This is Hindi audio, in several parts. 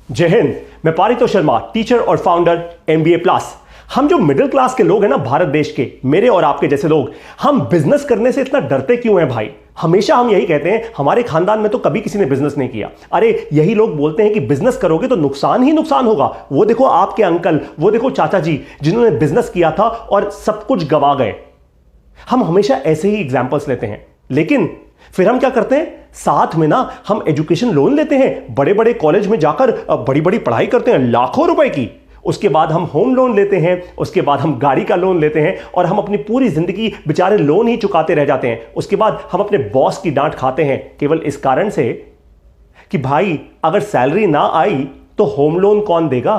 जय हिंद। मैं पारितोष शर्मा, टीचर और फाउंडर एमबीए प्लस। हम जो मिडिल क्लास के लोग हैं ना भारत देश के, मेरे और आपके जैसे लोग, हम बिजनेस करने से इतना डरते क्यों हैं भाई? हमेशा हम यही कहते हैं, हमारे खानदान में तो कभी किसी ने बिजनेस नहीं किया। अरे यही लोग बोलते हैं कि बिजनेस करोगे तो नुकसान ही नुकसान होगा। वो देखो आपके अंकल, वो देखो चाचा जी जिन्होंने बिजनेस किया था और सब कुछ गवा गए। हम हमेशा ऐसे ही एग्जाम्पल्स लेते हैं, लेकिन फिर हम क्या करते हैं, साथ में ना हम एजुकेशन लोन लेते हैं, बड़े बड़े कॉलेज में जाकर बड़ी बड़ी पढ़ाई करते हैं लाखों रुपए की। उसके बाद हम होम लोन लेते हैं, उसके बाद हम गाड़ी का लोन लेते हैं और हम अपनी पूरी जिंदगी बेचारे लोन ही चुकाते रह जाते हैं। उसके बाद हम अपने बॉस की डांट खाते हैं केवल इस कारण से कि भाई अगर सैलरी ना आई तो होम लोन कौन देगा?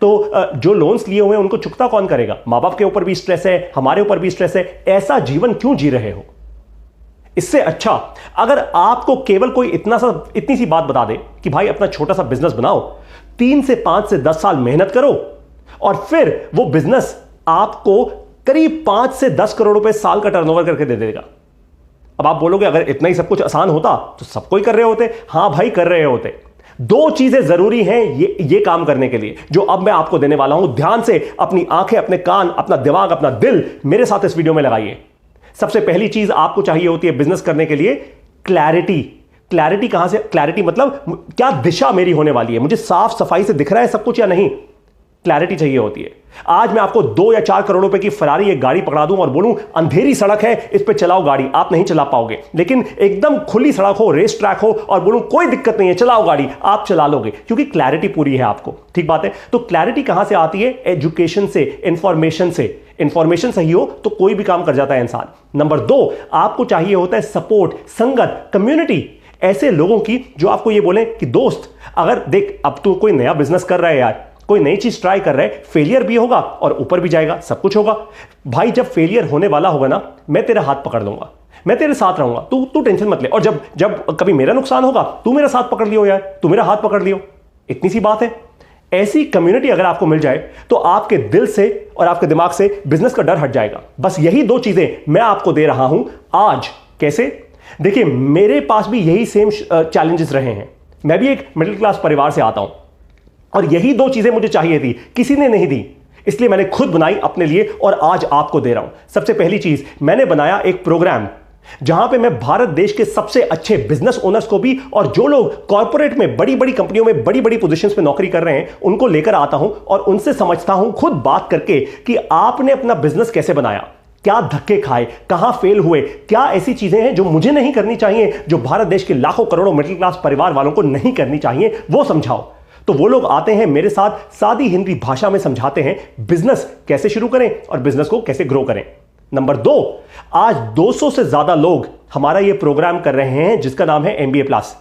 तो जो लोन्स लिए हुए हैं उनको चुकता कौन करेगा? मां बाप के ऊपर भी स्ट्रेस है, हमारे ऊपर भी स्ट्रेस है। ऐसा जीवन क्यों जी रहे हो? इससे अच्छा अगर आपको केवल कोई इतनी सी बात बता दे कि भाई अपना छोटा सा बिजनेस बनाओ, 3 से 5 से 10 साल मेहनत करो और फिर वो बिजनेस आपको करीब 5 से 10 करोड़ रुपए साल का टर्नओवर करके दे देगा। अब आप बोलोगे अगर इतना ही सब कुछ आसान होता तो सबको ही कर रहे होते। हां भाई, कर रहे होते। 2 चीजें जरूरी हैं ये काम करने के लिए, जो अब मैं आपको देने वाला हूं। ध्यान से अपनी आंखें, अपने कान, अपना दिमाग, अपना दिल मेरे साथ इस वीडियो में लगाइए। सबसे पहली चीज आपको चाहिए होती है बिजनेस करने के लिए क्लैरिटी। क्लैरिटी कहां से? क्लैरिटी मतलब क्या दिशा मेरी होने वाली है, मुझे साफ सफाई से दिख रहा है सब कुछ या नहीं? क्लैरिटी चाहिए होती है। आज मैं आपको 2 या 4 करोड़ रुपए की फरारी एक गाड़ी पकड़ा दूं और बोलूं अंधेरी सड़क है, इस पे चलाओ गाड़ी, आप नहीं चला पाओगे। लेकिन एकदम खुली सड़क हो, रेस ट्रैक हो और बोलूं कोई दिक्कत नहीं है, चलाओ गाड़ी, आप चला लोगे, क्योंकि क्लैरिटी पूरी है आपको। ठीक बात है। तो क्लैरिटी कहां से आती है? एजुकेशन से, इंफॉर्मेशन से। इंफॉर्मेशन सही हो तो कोई भी काम कर जाता है इंसान। नंबर 2, आपको चाहिए होता है सपोर्ट, संगत, कम्युनिटी। ऐसे लोगों की जो आपको ये बोले कि दोस्त अगर देख अब तू कोई नया बिजनेस कर रहा है यार, कोई नई चीज ट्राई कर रहा है, फेलियर भी होगा और ऊपर भी जाएगा, सब कुछ होगा भाई। जब फेलियर होने वाला होगा ना, मैं तेरा हाथ पकड़ लूंगा, मैं तेरे साथ रहूंगा, तू टेंशन मत ले। और जब कभी मेरा नुकसान होगा, तू मेरा साथ पकड़ लियो यार, तू मेरा हाथ पकड़ लियो, इतनी सी बात है। ऐसी कम्युनिटी अगर आपको मिल जाए तो आपके दिल से और आपके दिमाग से बिजनेस का डर हट जाएगा। बस यही 2 चीजें मैं आपको दे रहा हूं आज। कैसे? देखिए, मेरे पास भी यही सेम चैलेंजेस रहे हैं। मैं भी एक मिडिल क्लास परिवार से आता हूं और यही 2 चीजें मुझे चाहिए थी, किसी ने नहीं दी, इसलिए मैंने खुद बनाई अपने लिए और आज आपको दे रहा हूं। सबसे पहली चीज, मैंने बनाया एक प्रोग्राम जहां पे मैं भारत देश के सबसे अच्छे बिजनेस ओनर्स को भी और जो लोग कॉर्पोरेट में, बड़ी बड़ी कंपनियों में बड़ी बड़ी पोजीशंस पे नौकरी कर रहे हैं, उनको लेकर आता हूं और उनसे समझता हूं खुद बात करके कि आपने अपना बिजनेस कैसे बनाया, क्या धक्के खाए, कहां फेल हुए, क्या ऐसी चीजें हैं जो मुझे नहीं करनी चाहिए, जो भारत देश के लाखों करोड़ों मिडिल क्लास परिवार वालों को नहीं करनी चाहिए, वो समझाओ। तो वो लोग आते हैं मेरे साथ, सादी हिंदी भाषा में समझाते हैं बिजनेस कैसे शुरू करें और बिजनेस को कैसे ग्रो करें। नंबर 2, आज 200 से ज्यादा लोग हमारा ये प्रोग्राम कर रहे हैं जिसका नाम है एमबीए प्लस।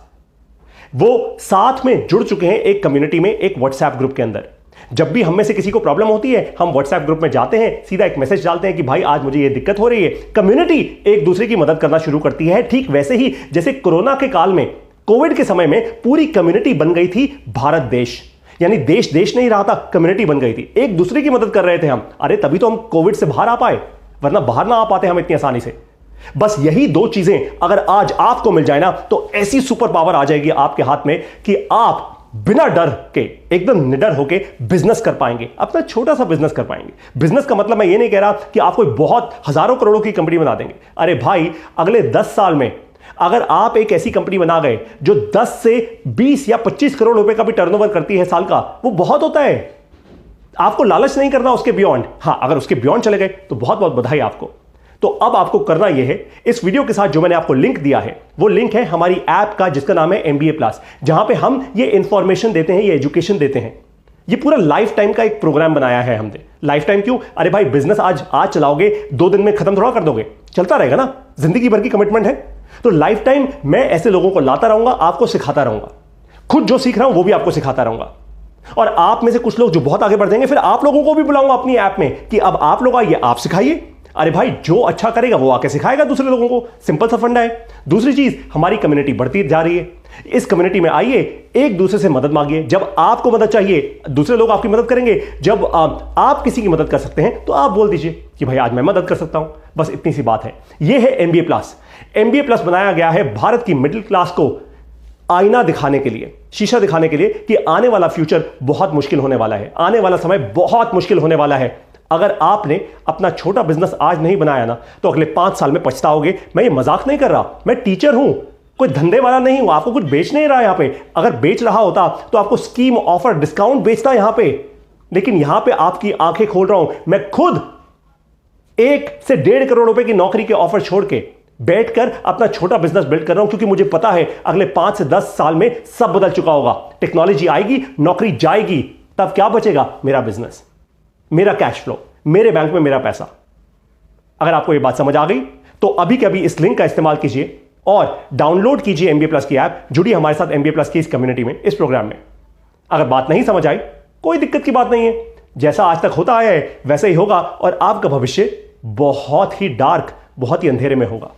वो साथ में जुड़ चुके हैं एक कम्युनिटी में, एक व्हाट्सएप ग्रुप के अंदर। जब भी हम में से किसी को प्रॉब्लम होती है, हम व्हाट्सएप ग्रुप में जाते हैं, सीधा एक मैसेज डालते हैं कि भाई आज मुझे ये दिक्कत हो रही है। कम्युनिटी एक दूसरे की मदद करना शुरू करती है। ठीक वैसे ही जैसे कोरोना के काल में, कोविड के समय में पूरी कम्युनिटी बन गई थी भारत देश, यानी देश नहीं रहा था, कम्युनिटी बन गई थी, एक दूसरे की मदद कर रहे थे हम। अरे तभी तो हम कोविड से बाहर आ पाए, वरना बाहर ना आ पाते हम इतनी आसानी से। बस यही 2 चीजें अगर आज आपको मिल जाए ना, तो ऐसी सुपर पावर आ जाएगी आपके हाथ में कि आप बिना डर के, एकदम निडर होके बिजनेस कर पाएंगे, अपना छोटा सा बिजनेस कर पाएंगे। बिजनेस का मतलब मैं ये नहीं कह रहा कि आप कोई बहुत हजारों करोड़ों की कंपनी बना देंगे। अरे भाई, अगले 10 साल में अगर आप एक ऐसी कंपनी बना गए जो 10 से 20 या 25 करोड़ रुपए का भी टर्नओवर करती है साल का, वो बहुत होता है। आपको लालच नहीं करना उसके बियॉन्ड। हां, अगर उसके बियॉन्ड चले गए तो बहुत बहुत बधाई आपको। तो अब आपको करना यह है, इस वीडियो के साथ जो मैंने आपको लिंक दिया है, वो लिंक है हमारी ऐप का जिसका नाम है एमबीए प्लस, जहां पे हम ये इंफॉर्मेशन देते हैं, ये एजुकेशन देते हैं। ये पूरा लाइफ टाइम का एक प्रोग्राम बनाया है हमने। लाइफ टाइम क्यों? अरे भाई, बिजनेस आज चलाओगे, 2 दिन में खत्म थोड़ा कर दोगे, चलता रहेगा ना, जिंदगी भर की कमिटमेंट है। तो लाइफ टाइम मैं ऐसे लोगों को लाता रहूंगा, आपको सिखाता रहूंगा, खुद जो सीख रहा हूं वो भी आपको सिखाता रहूंगा। और आप में से कुछ लोग जो बहुत आगे बढ़ जाएंगे, फिर आप लोगों को भी बुलाऊंगा अपनी ऐप में कि अब आप लोग आइए, आप सिखाइए। अरे भाई, जो अच्छा करेगा वो आके सिखाएगा दूसरे लोगों को। सिंपल सा फंडा है। दूसरी चीज, हमारी कम्युनिटी बढ़ती जा रही है। इस कम्युनिटी में आइए, एक दूसरे से मदद मांगिए। जब आपको मदद चाहिए, दूसरे लोग आपकी मदद करेंगे। जब आप किसी की मदद कर सकते हैं तो आप बोल दीजिए कि भाई आज मैं मदद कर सकता हूं। बस इतनी सी बात है। यह है एमबीए प्लस। एमबीए प्लस बनाया गया है भारत की मिडिल क्लास को आईना दिखाने के लिए, शीशा दिखाने के लिए कि आने वाला फ्यूचर बहुत मुश्किल होने वाला है, आने वाला समय बहुत मुश्किल होने वाला है। अगर आपने अपना छोटा बिजनेस आज नहीं बनाया ना तो अगले 5 साल में पछताओगे। मैं ये मजाक नहीं कर रहा, मैं टीचर हूं, कोई धंधे वाला नहीं हूं, आपको कुछ बेच नहीं रहा यहां पे। अगर बेच रहा होता तो आपको स्कीम, ऑफर, डिस्काउंट बेचता यहां पे, लेकिन यहां पे आपकी आंखें खोल रहा हूं। मैं खुद 1 से 1.5 करोड़ रुपए की नौकरी के ऑफर छोड़ के बैठकर अपना छोटा बिजनेस बिल्ड कर रहा हूं, क्योंकि मुझे पता है अगले 5 से 10 साल में सब बदल चुका होगा। टेक्नोलॉजी आएगी, नौकरी जाएगी, तब क्या बचेगा? मेरा बिजनेस, मेरा कैश फ्लो, मेरे बैंक में मेरा पैसा। अगर आपको यह बात समझ आ गई तो अभी के अभी इस लिंक का इस्तेमाल कीजिए और डाउनलोड कीजिए MBA प्लस की ऐप, जुड़िए हमारे साथ MBA प्लस की इस कम्युनिटी में, इस प्रोग्राम में। अगर बात नहीं समझ आई, कोई दिक्कत की बात नहीं है, जैसा आज तक होता आया है वैसे ही होगा और आपका भविष्य बहुत ही डार्क, बहुत ही अंधेरे में होगा।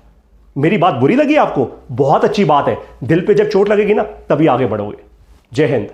मेरी बात बुरी लगी आपको? बहुत अच्छी बात है, दिल पे जब चोट लगेगी ना तभी आगे बढ़ोगे। जय हिंद।